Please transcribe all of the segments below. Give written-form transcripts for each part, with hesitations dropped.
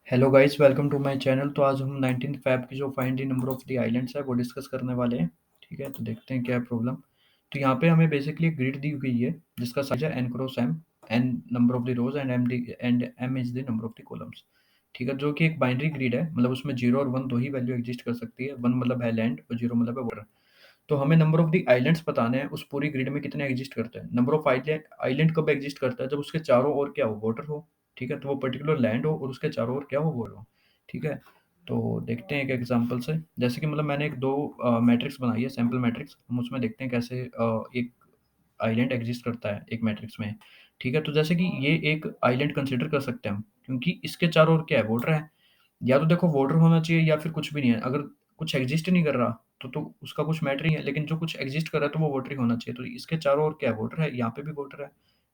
Hello guys, welcome to my channel. तो आज हम 19 फैब की जो find the number of the islands है वो डिस्कस करने वाले हैं। ठीक है, तो देखते हैं क्या है प्रॉब्लम। तो यहाँ पे हमें बेसिकली एक ग्रिड दी गई है जिसका साइज है n cross m, n number of the rows and m is the number of the columns. ठीक है, जो कि एक बाइनरी ग्रिड है, मतलब उसमें 0 और 1 दो ही वैल्यू एग्जिस्ट कर सकती है। 1 मतलब है लैंड और 0 मतलब है वाटर। तो हमें नंबर ऑफ द आइलैंड्स बताने हैं उस पूरी ग्रिड में कितने एग्जिस्ट करते हैं। नंबर ऑफ आइलैंड कब एग्जिस्ट करता है, जब उसके चारों ओर क्या हो, वाटर हो। ठीक है, तो वो पर्टिकुलर लैंड हो और उसके चारों ओर क्या हो, वाटर हो। ठीक है, तो देखते हैं एक एग्जांपल से। जैसे कि मतलब मैंने एक दो मैट्रिक्स बनाई है, सैंपल मैट्रिक्स। हम उसमें देखते हैं कैसे एक आइलैंड एग्जिस्ट करता है एक मैट्रिक्स में। ठीक है, तो जैसे कि ये एक आइलैंड कंसिडर कर सकते हैं हम, क्योंकि इसके चारों ओर क्या है, वाटर है। या तो देखो वाटर होना चाहिए या फिर कुछ भी नहीं है। अगर कुछ एग्जिस्ट नहीं कर रहा तो उसका कुछ मैटर ही है, लेकिन जो कुछ एग्जिस्ट कर रहा है तो वो वाटर ही होना चाहिए। तो इसके चारों ओर क्या है, वाटर है। यहाँ पे भी वाटर है।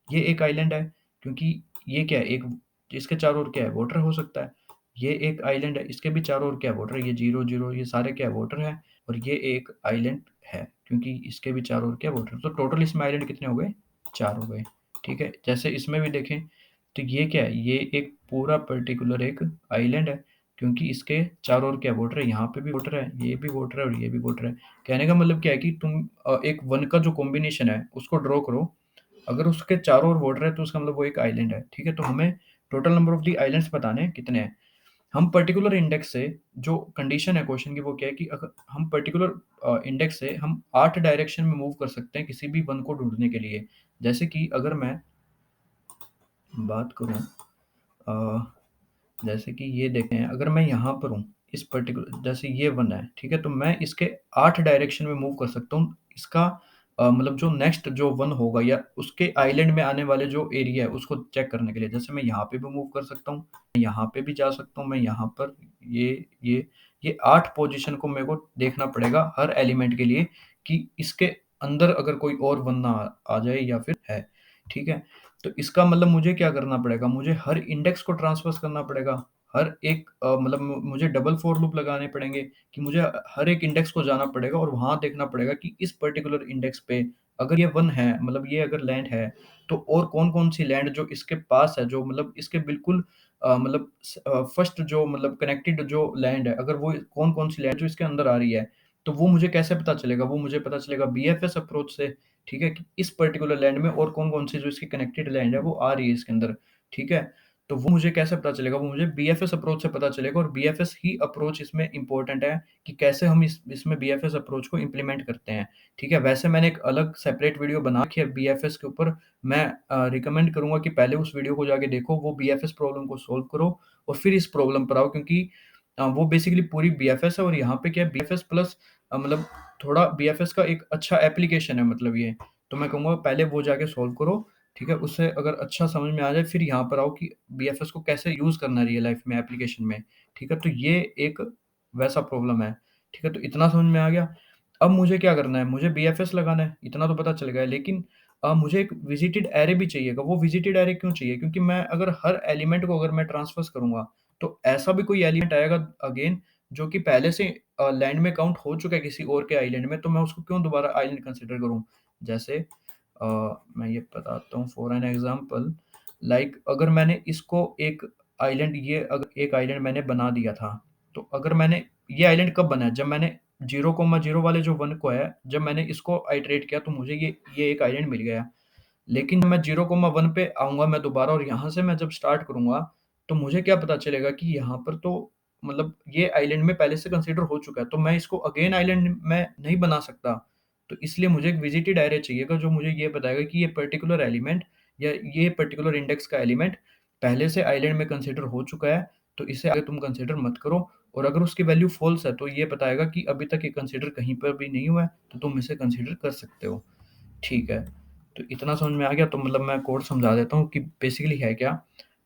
ये एक आइलैंड है, क्योंकि ये क्या है, एक इसके चारों ओर क्या है, वाटर हो सकता है। ये एक आइलैंड है, इसके भी चारों ओर क्या है, वाटर है। ये जीरो जीरो ये सारे क्या है, वाटर है। और ये एक आइलैंड है, क्योंकि इसके भी चारों ओर क्या है, वाटर। तो टोटल इसमें आइलैंड कितने हो गए, 4 हो गए। ठीक है, जैसे इसमें भी देखें तो ये क्या है, ये एक पूरा पर्टिकुलर एक आइलैंड है, क्योंकि इसके चारों ओर क्या वाटर है। यहाँ पे भी वाटर है, ये भी वाटर है और ये भी वाटर है। कहने का मतलब क्या है कि तुम एक वन का जो कॉम्बिनेशन है उसको ड्रॉ करो। अगर उसके चारों ओर वाटर है तो उसका मतलब वो एक आइलैंड है। ठीक है, तो हमें total number of the islands बताने हैं कितने हैं। हम पर्टिकुलर इंडेक्स से, जो कंडीशन है क्वेश्चन की वो क्या है कि अगर हम पर्टिकुलर इंडेक्स से हम 8 डायरेक्शन में मूव कर सकते हैं किसी भी वन को ढूंढने के लिए। जैसे कि अगर मैं बात करूं, जैसे कि ये देखें, अगर मैं यहाँ पर हूँ, इस पर्टिकुलर जैसे ये वन है। ठीक है, तो मैं इसके 8 डायरेक्शन में मूव कर सकता हूँ। इसका मतलब जो नेक्स्ट जो वन होगा या उसके आइलैंड में आने वाले जो एरिया है उसको चेक करने के लिए। जैसे मैं यहाँ पे भी मूव कर सकता हूँ, मैं यहाँ पे भी जा सकता हूँ, मैं यहाँ पर ये ये 8 पोजीशन को मेरे को देखना पड़ेगा हर एलिमेंट के लिए, कि इसके अंदर अगर कोई और वन ना आ जाए या फिर है। ठीक है, तो इसका मतलब मुझे क्या करना पड़ेगा, मुझे हर इंडेक्स को ट्रांसफर करना पड़ेगा। हर एक मतलब मुझे डबल फॉर लूप लगाने पड़ेंगे, कि मुझे हर एक इंडेक्स को जाना पड़ेगा और वहाँ देखना पड़ेगा कि इस पर्टिकुलर इंडेक्स पे अगर ये 1 है, मतलब ये अगर लैंड है, तो और कौन-कौन सी लैंड जो इसके पास है, जो मतलब इसके बिल्कुल मतलब फर्स्ट जो मतलब कनेक्टेड जो लैंड है, अगर वो कौन-कौन सी लैंड जो इसके अंदर आ रही है, तो वो मुझे कैसे पता चलेगा? वो मुझे पता चलेगा बीएफएस अप्रोच से। ठीक है, कि इस पर्टिकुलर लैंड में और कौन-कौन सी जो इसकी कनेक्टेड लैंड है वो आ रही है इसके अंदर। ठीक है, तो वो मुझे कैसे पता चलेगा? वो मुझे बीएफएस अप्रोच से पता चलेगा, और बीएफएस ही अप्रोच इसमें इम्पोर्टेंट है कि कैसे हम इसमें बीएफएस अप्रोच को इम्प्लीमेंट करते हैं। ठीक है, वैसे मैंने एक अलग सेपरेट वीडियो बना रखी है बीएफएस के ऊपर। मैं रिकमेंड करूँगा कि पहले उस वीडियो को जाके देखो, वो बीएफएस प्रॉब्लम को सॉल्व करो और फिर इस प्रॉब्लम पर आओ, क्योंकि वो बेसिकली पूरी बीएफएस है। और यहाँ पे क्या है, बीएफएस प्लस मतलब थोड़ा बीएफएस का एक अच्छा एप्लीकेशन है, मतलब ये। तो मैं कहूँगा पहले वो जाके सॉल्व करो। ठीक है, उससे अगर अच्छा समझ में आ जाए फिर यहाँ पर आओ कि बीएफएस को कैसे यूज़ करना है रियल लाइफ में एप्लीकेशन में। ठीक है, तो ये एक वैसा प्रॉब्लम है। ठीक है, तो इतना समझ में आ गया। अब मुझे क्या करना है, मुझे बीएफएस लगाना है, इतना तो पता चल गया है। लेकिन मुझे एक विजिटेड एरे भी चाहिएगा। वो विजिटेड एरे क्यों चाहिए? क्योंकि मैं अगर हर एलिमेंट को अगर मैं ट्रांसफर करूँगा, तो ऐसा भी कोई एलिमेंट आएगा अगेन, जो कि पहले से लैंड में काउंट हो चुका है किसी और के आइलैंड में, तो मैं उसको क्यों दोबारा आइलैंड कंसिडर करूँ? जैसे अ, मैं ये बताता हूँ फॉर एन एग्ज़ाम्पल। लाइक अगर मैंने इसको एक आइलैंड, ये अगर एक आइलैंड मैंने बना दिया था, तो अगर मैंने ये आइलैंड कब बना है? जब मैंने 0,0 वाले जो 1 को है, जब मैंने इसको आइटरेट किया तो मुझे ये एक आइलैंड मिल गया। लेकिन जब मैं 0,1 पे आऊँगा मैं दोबारा, और यहाँ से मैं जब स्टार्ट करूँगा, तो मुझे क्या पता चलेगा कि यहाँ पर तो मतलब ये आइलैंड में पहले से कंसिडर हो चुका है, तो मैं इसको अगेन आइलैंड में नहीं बना सकता। तो इसलिए मुझे एक विजिटेड एरे चाहिएगा, जो मुझे ये बताएगा कि ये पर्टिकुलर एलिमेंट या ये पर्टिकुलर इंडेक्स का एलिमेंट पहले से आइलैंड में कंसिडर हो चुका है, तो इसे आगे तुम कंसिडर मत करो। और अगर उसकी वैल्यू फ़ॉल्स है, तो ये बताएगा कि अभी तक ये कंसिडर कहीं पर भी नहीं हुआ है, तो तुम इसे कंसिडर कर सकते हो। ठीक है, तो इतना समझ में आ गया। तो मतलब मैं कोड समझा देता हूँ कि बेसिकली है क्या।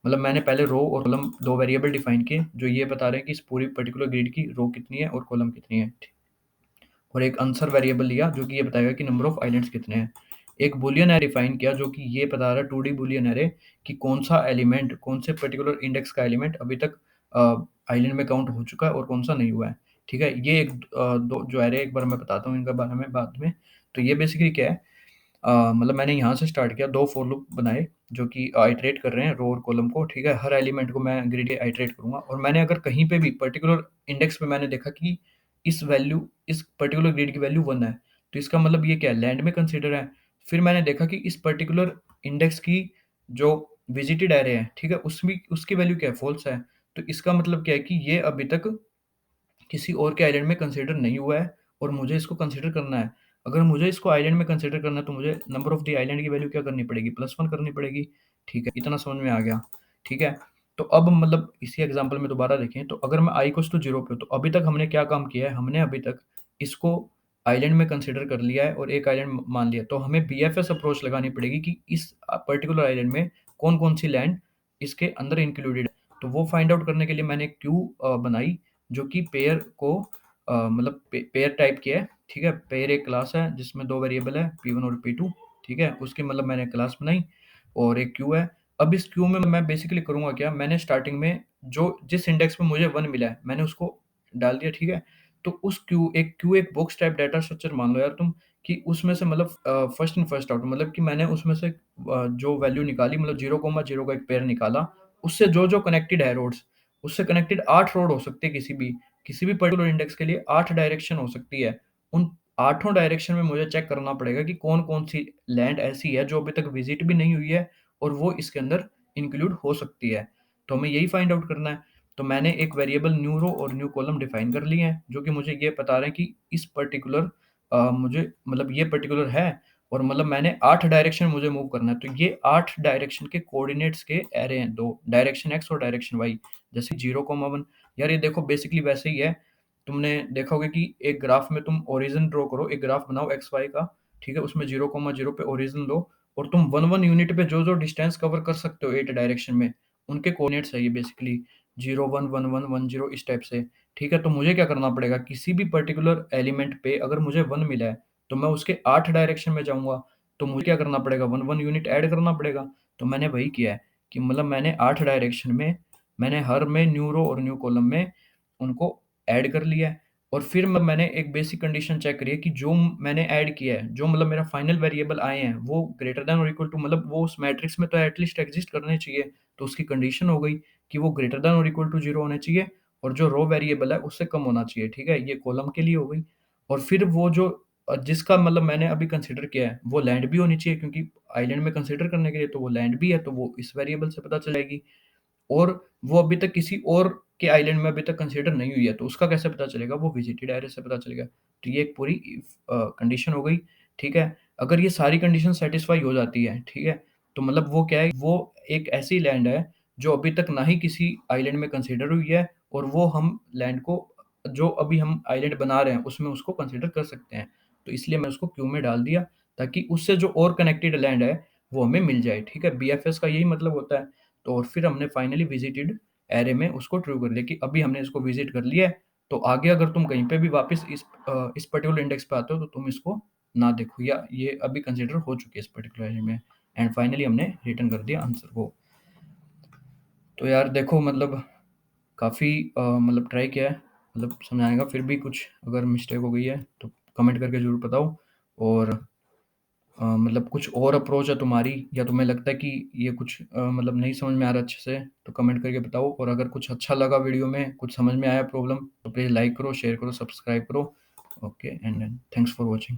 मतलब मैंने पहले रो और कॉलम 2 वेरिएबल डिफाइन किए, जो ये बता रहे हैं कि इस पूरी पर्टिकुलर ग्रिड की रो कितनी है और कॉलम कितनी है। और एक आंसर वेरिएबल लिया, जो कि ये बताएगा कि नंबर ऑफ आइलैंड्स कितने हैं। एक बूलियन एरे डिफाइन किया, जो कि ये बता रहा है 2D बूलियन एरे, कि कौन-सा एलिमेंट, कौन से पर्टिकुलर इंडेक्स का एलिमेंट अभी तक आइलैंड में काउंट हो चुका है और कौन-सा नहीं हुआ है। ठीक है, ये एक 2 जो एरे एक बार मैं बताता हूँ इनके बारे में बाद में। तो ये बेसिकली क्या है, मतलब मैंने यहाँ से स्टार्ट किया, 2 फॉर लूप बनाए। जो कि आइटरेट कर रहे हैं रो और कॉलम को, ठीक है? हर एलिमेंट को मैं ग्रिड के आइटरेट करूँगा और मैंने अगर कहीं पे भी पर्टिकुलर इंडेक्स पे मैंने देखा कि इस पर्टिकुलर ग्रिड की वैल्यू 1 है, तो इसका मतलब ये क्या है? लैंड में कंसीडर है। फिर मैंने देखा कि इस पर्टिकुलर इंडेक्स की जो विजिटेड एरे है, ठीक है? उसमें उसकी वैल्यू क्या है? फ़ॉल्स है। तो इसका मतलब क्या है कि ये अभी तक किसी और के आइलैंड में कंसीडर नहीं हुआ है और मुझे इसको कंसीडर करना है। अगर मुझे इसको आइलैंड में कंसीडर करना है तो मुझे नंबर ऑफ द आइलैंड की वैल्यू क्या करनी पड़ेगी? +1 करनी पड़ेगी। ठीक है, इतना समझ में आ गया। ठीक है, तो अब मतलब इसी एग्ज़ाम्पल में दोबारा देखें तो अगर मैं i इक्वल्स टू 0 पे हूँ तो अभी तक हमने क्या काम किया है? हमने अभी तक इसको आइलैंड में कंसीडर कर लिया है और एक आइलैंड मान लिया। तो हमें बीएफएस अप्रोच लगानी पड़ेगी कि इस पर्टिकुलर आइलैंड में कौन-कौन सी लैंड इसके अंदर इंक्लूडेड है। तो वो फाइंड आउट करने के लिए मैंने क्यू बनाई जो कि पेयर को मतलब पेयर टाइप की है, ठीक है? पेयर एक क्लास है जिसमें 2 वेरिएबल है P1 और P2, ठीक है? उसकी मतलब मैंने क्लास बनाई और एक क्यू है। अब इस क्यू में मैं बेसिकली करूँगा क्या, मैंने स्टार्टिंग में जो जिस इंडेक्स पे मुझे 1 मिला है, मैंने उसको डाल दिया, ठीक है? तो उस क्यू एक बॉक्स टाइप डाटा स्ट्रक्चर मान लो यार तुम कि उसमें से मतलब फर्स्ट इन फर्स्ट आउट मतलब कि मैंने उसमें से जो वैल्यू निकाली मतलब 0,0 का एक पेयर निकाला, उससे जो-जो कनेक्टेड है रोड्स, उससे कनेक्टेड 8 रोड हो सकते हैं किसी भी पर्टिकुलर इंडेक्स के लिए 8 डायरेक्शन हो सकती है। उन आठों डायरेक्शन में मुझे चेक करना पड़ेगा कि कौन-कौन सी लैंड ऐसी है जो अभी तक विज़िट भी नहीं हुई है और वो इसके अंदर इंक्लूड हो सकती है। तो हमें यही फाइंड आउट करना है। तो मैंने एक वेरिएबल न्यू रो और न्यू कॉलम डिफाइन कर लिए हैं, जो कि मुझे ये बता रहे हैं कि इस पर्टिकुलर मुझे मतलब ये पर्टिकुलर है और मतलब मैंने 8 डायरेक्शन मुझे मूव करना है। तो ये 8 डायरेक्शन के कोऑर्डिनेट्स के एरे हैं 2 डायरेक्शन x और डायरेक्शन y जैसे 0,1 यार ये देखो बेसिकली वैसे ही है। तुमने देखा होगा कि एक ग्राफ में तुम ओरिजिन ड्रॉ करो, एक ग्राफ बनाओ एक्स वाई का, ठीक है? उसमें 0,0 पे ओरिजिन लो और तुम 1-1 यूनिट पे जो-जो डिस्टेंस कवर कर सकते हो 8 डायरेक्शन में, उनके कोऑर्डिनेट्स है ये बेसिकली 0, 1, 1, 1, 1, 0 इस टाइप से, ठीक है? तो मुझे क्या करना पड़ेगा किसी भी पर्टिकुलर एलिमेंट पे अगर मुझे 1 मिला है, तो मैं उसके 8 डायरेक्शन में जाऊँगा, तो मुझे क्या करना पड़ेगा 1-1 यूनिट ऐड करना पड़ेगा। तो मैंने वही किया है कि मतलब मैंने 8 डायरेक्शन में मैंने हर में न्यू रो और न्यू कॉलम में उनको ऐड कर लिया है और फिर मैंने एक बेसिक कंडीशन चेक करी है कि जो मैंने ऐड किया है, जो मतलब मेरा फाइनल वेरिएबल आए हैं, वो ग्रेटर दैन और इक्वल टू मतलब वो उस मैट्रिक्स में तो एटलीस्ट एक्जिस्ट करने चाहिए। तो उसकी कंडीशन हो गई कि वो ग्रेटर दैन और इक्वल टू 0 होने चाहिए और जो रो वेरिएबल है उससे कम होना चाहिए, ठीक है? ये कॉलम के लिए हो गई और फिर वो जो जिसका मतलब मैंने अभी कंसीडर किया है, वो लैंड भी होनी चाहिए क्योंकि आइलैंड में कंसीडर करने के लिए तो वो लैंड भी है, तो वो इस वेरिएबल से पता चलेगी। और वो अभी तक किसी और के आइलैंड में अभी तक कंसीडर नहीं हुई है, तो उसका कैसे पता चलेगा? वो विजिटेड एरे से पता चलेगा। तो ये एक पूरी कंडीशन हो गई, ठीक है? अगर ये सारी कंडीशन सैटिस्फाई हो जाती है, ठीक है? तो मतलब वो क्या है, वो एक ऐसी लैंड है, जो अभी तक ना ही किसी आइलैंड में कंसीडर हुई है और वो हम लैंड को जो अभी हम आइलैंड बना रहे हैं, उसमें उसको कंसीडर कर सकते हैं। तो इसलिए मैं उसको क्यू में डाल दिया, ताकि उससे जो और कनेक्टेड लैंड है, वो हमें मिल जाए, ठीक है? बीएफएस का यही मतलब होता है। तो और फिर हमने फाइनली विजिटेड एरे में उसको ट्रू कर लिया कि अभी हमने इसको विजिट कर लिया है, तो आगे अगर तुम कहीं पे भी वापस इस पर्टिकुलर इंडेक्स पे आते हो तो तुम इसको ना देखो या ये अभी कंसीडर हो चुकी है इस पर्टिकुलर एरे में एंड फाइनली हमने रिटर्न कर दिया आंसर को। तो यार देखो मतलब काफ़ी मतलब ट्राई किया है मतलब समझाने का, फिर भी कुछ अगर मिस्टेक हो गई है तो कमेंट करके ज़रूर बताओ और मतलब कुछ और अप्रोच है तुम्हारी या तुम्हें लगता है कि ये कुछ मतलब नहीं समझ में आ रहा अच्छे से तो कमेंट करके बताओ और अगर कुछ अच्छा लगा वीडियो में कुछ समझ में आया प्रॉब्लम तो प्लीज़ लाइक करो शेयर करो सब्सक्राइब करो okay and thanks for watching.